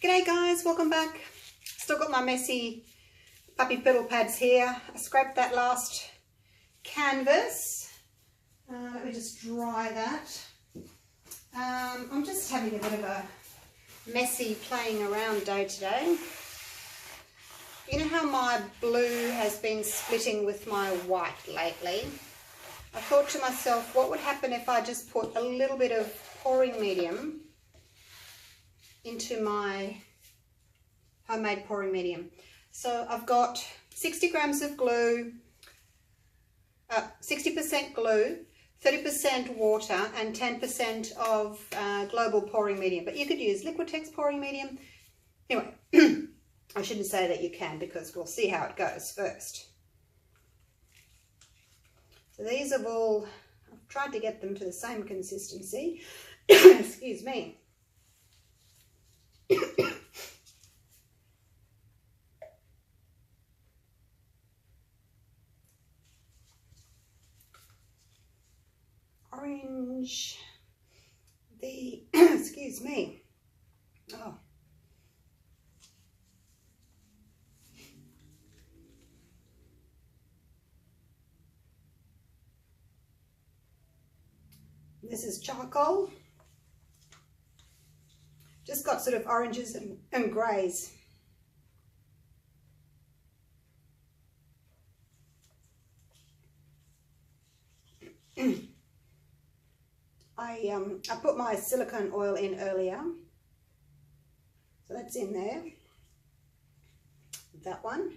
G'day guys, welcome back. Still got my messy puppy pedal pads here. I scraped that last canvas. Let me just dry that. I'm just having a bit of a messy playing around day today. You know how my blue has been splitting with my white lately? I thought to myself, what would happen if I just put a little bit of pouring medium into my homemade pouring medium. So I've got 60 grams of glue, 60% glue, 30% water and 10% of global pouring medium. But you could use Liquitex pouring medium. Anyway, I shouldn't say that you can because we'll see how it goes first. So these have all, I've tried to get them to the same consistency. Excuse me. Orange, the, excuse me, oh. This is charcoal. Just got sort of oranges and greys. I put my silicone oil in earlier, so that's in there, that one,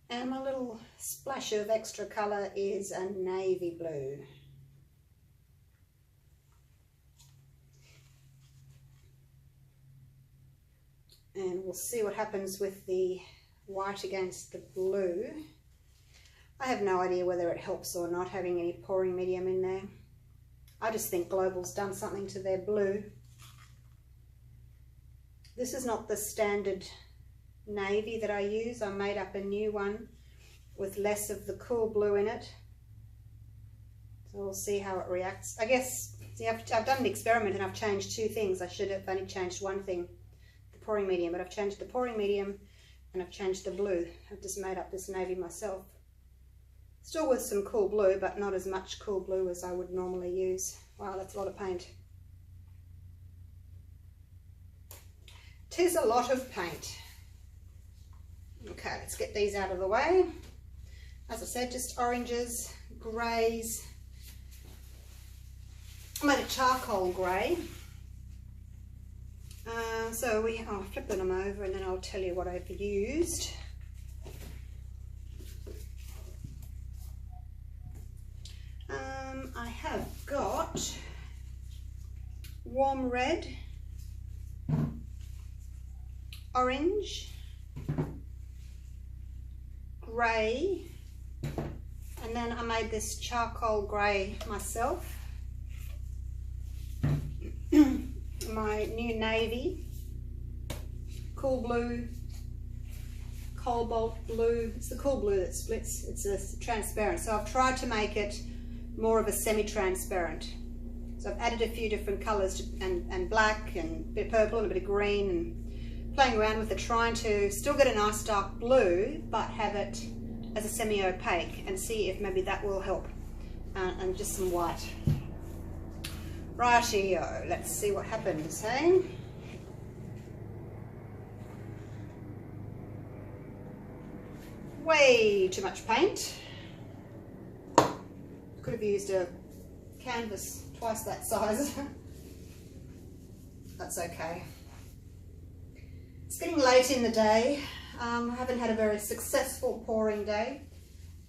and my little splash of extra colour is a navy blue. And we'll see what happens with the white against the blue. I have no idea whether it helps or not having any pouring medium in there. I just think Global's done something to their blue. This is not the standard navy that I use. I made up a new one with less of the cool blue in it. So we'll see how it reacts. I guess, see, I've done an experiment and I've changed two things. I should have only changed one thing, the pouring medium, but I've changed the pouring medium and I've changed the blue. I've just made up this navy myself. Still with some cool blue, but not as much cool blue as I would normally use. Wow, that's a lot of paint. Tis a lot of paint. Okay, let's get these out of the way. As I said, just oranges, greys. I made a charcoal grey. I'll flip them over and then I'll tell you what I've used. I have got warm red, orange, grey, and then I made this charcoal grey myself. My new navy, cool blue, cobalt blue. It's the cool blue that splits. It's a transparent, so I've tried to make it more of a semi-transparent. So I've added a few different colours and black and a bit of purple and a bit of green and playing around with it, trying to still get a nice dark blue but have it as a semi-opaque and see if maybe that will help. And just some white. Rightio, let's see what happens, hey? Way too much paint. Could have used a canvas twice that size. That's okay. It's getting late in the day. I haven't had a very successful pouring day.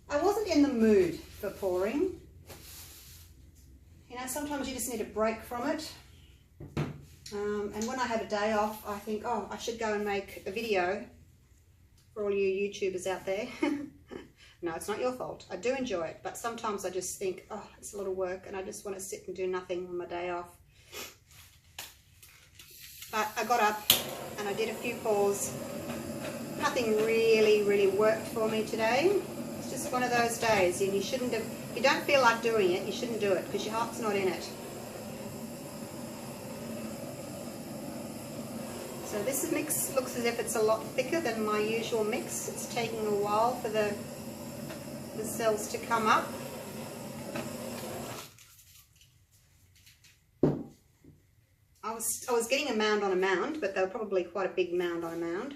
I wasn't in the mood for pouring. You know, sometimes you just need a break from it. And when I have a day off, I think, oh, I should go and make a video for all you YouTubers out there. No, it's not your fault. I do enjoy it, but sometimes I just think, oh, it's a lot of work and I just want to sit and do nothing on my day off. But I got up and I did a few pours. Nothing really worked for me today. It's just one of those days, and you shouldn't have, if you don't feel like doing it, you shouldn't do it because your heart's not in it. So this mix looks as if it's a lot thicker than my usual mix. It's taking a while for the cells to come up. I was getting a mound on a mound, but they were probably quite a big mound on a mound.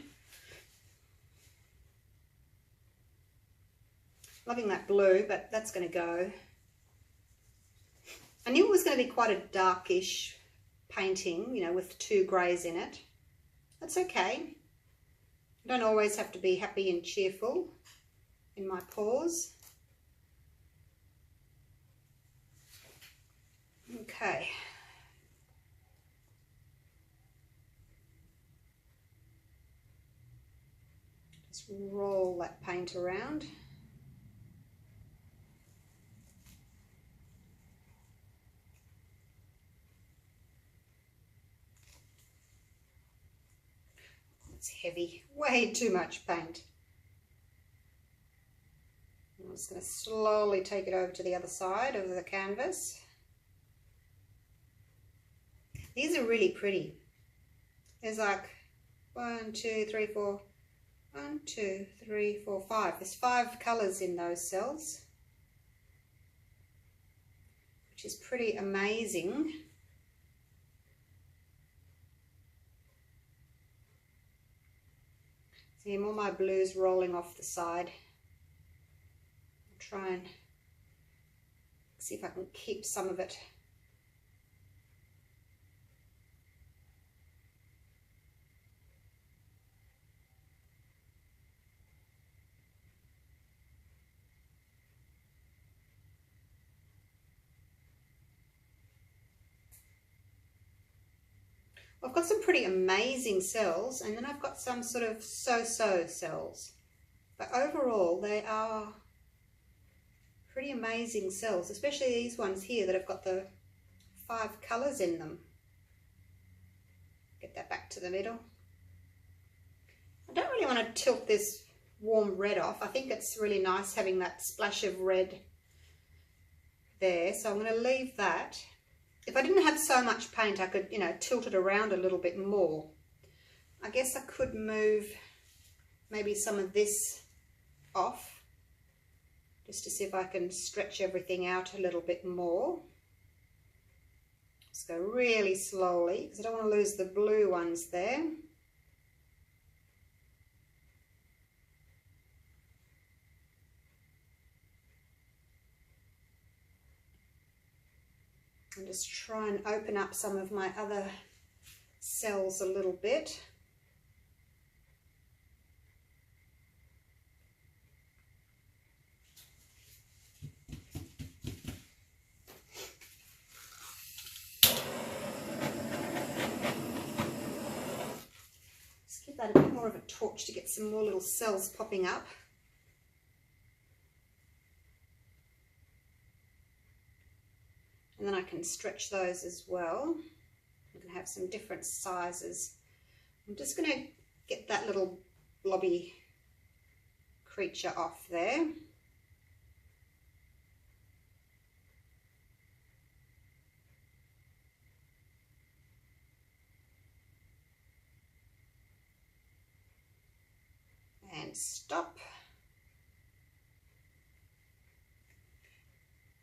Loving that blue, but that's going to go. I knew it was going to be quite a darkish painting, you know, with 2 greys in it. That's okay. I don't always have to be happy and cheerful in my pours. Okay. Just roll that paint around. It's heavy, way too much paint. I'm just going to slowly take it over to the other side of the canvas. These are really pretty. There's like 1, 2, 3, 4, 1, 2, 3, 4, 5. There's 5 colours in those cells, which is pretty amazing. See all my blues rolling off the side. I'll try and see if I can keep some of it. I've got some pretty amazing cells, and then I've got some sort of so-so cells. But overall, they are pretty amazing cells, especially these ones here that have got the 5 colours in them. Get that back to the middle. I don't really want to tilt this warm red off. I think it's really nice having that splash of red there, so I'm going to leave that. If I didn't have so much paint, I could, you know, tilt it around a little bit more. I guess I could move maybe some of this off, just to see if I can stretch everything out a little bit more. Just go really slowly, because I don't want to lose the blue ones there. And just try and open up some of my other cells a little bit. Just give that a bit more of a torch to get some more little cells popping up. And then I can stretch those as well. I can have some different sizes. I'm just going to get that little blobby creature off there. And stop.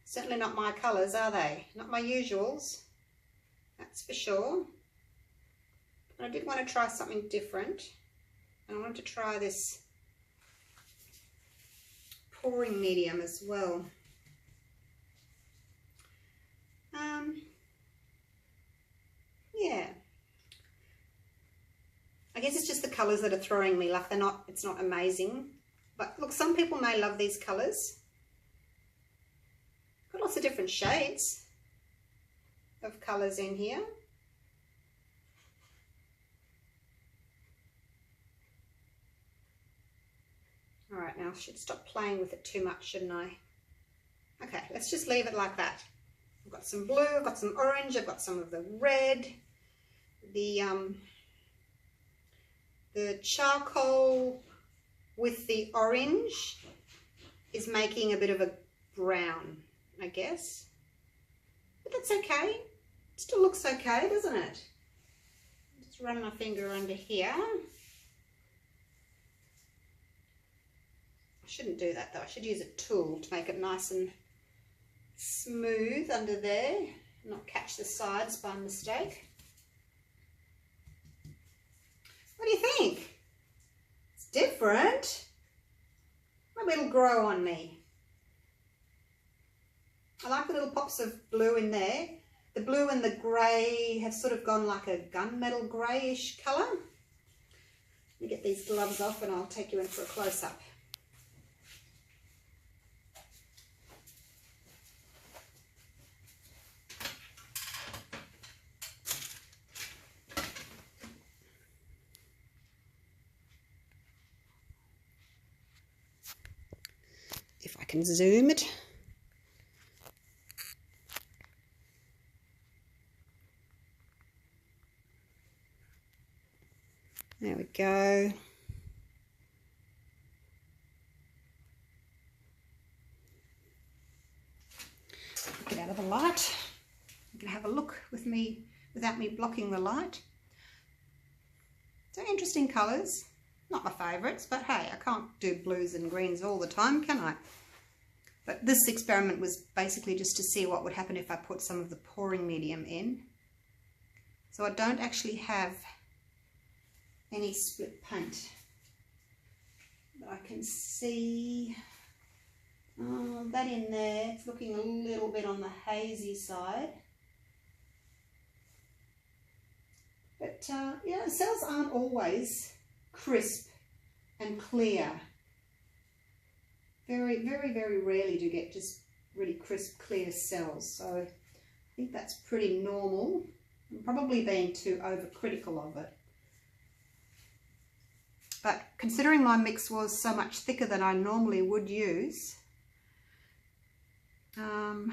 Certainly not my colours, are they? Not my usuals, that's for sure. But I did want to try something different. And I wanted to try this pouring medium as well. Yeah. I guess it's just the colours that are throwing me, like it's not amazing. But look, some people may love these colours. Got lots of different shades of colours in here. All right, now I should stop playing with it too much, shouldn't I? Okay, let's just leave it like that. I've got some blue, I've got some orange, I've got some of the red. The charcoal with the orange is making a bit of a brown, I guess. But that's okay. It still looks okay, doesn't it? Just Just run my finger under here. I shouldn't do that though. I should use a tool to make it nice and smooth under there, not catch the sides by mistake. What do you think? It's different. Maybe it'll grow on me. I like the little pops of blue in there. The blue and the grey have sort of gone like a gunmetal greyish colour. Let me get these gloves off and I'll take you in for a close-up. If I can zoom it. There we go. Get out of the light. You can have a look with me without me blocking the light. So interesting colours. Not my favourites, but hey, I can't do blues and greens all the time, can I? But this experiment was basically just to see what would happen if I put some of the pouring medium in. So I don't actually have any split paint, but I can see that in there. It's looking a little bit on the hazy side, but you know, cells aren't always crisp and clear. Very rarely do you get just really crisp, clear cells, so I think that's pretty normal. I'm probably being too overcritical of it. But considering my mix was so much thicker than I normally would use, yeah,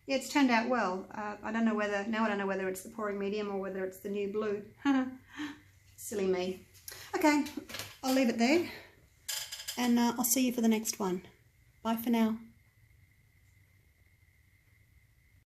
it's turned out well. I don't know whether it's the pouring medium or whether it's the new blue. Silly me. Okay, I'll leave it there and I'll see you for the next one. Bye for now.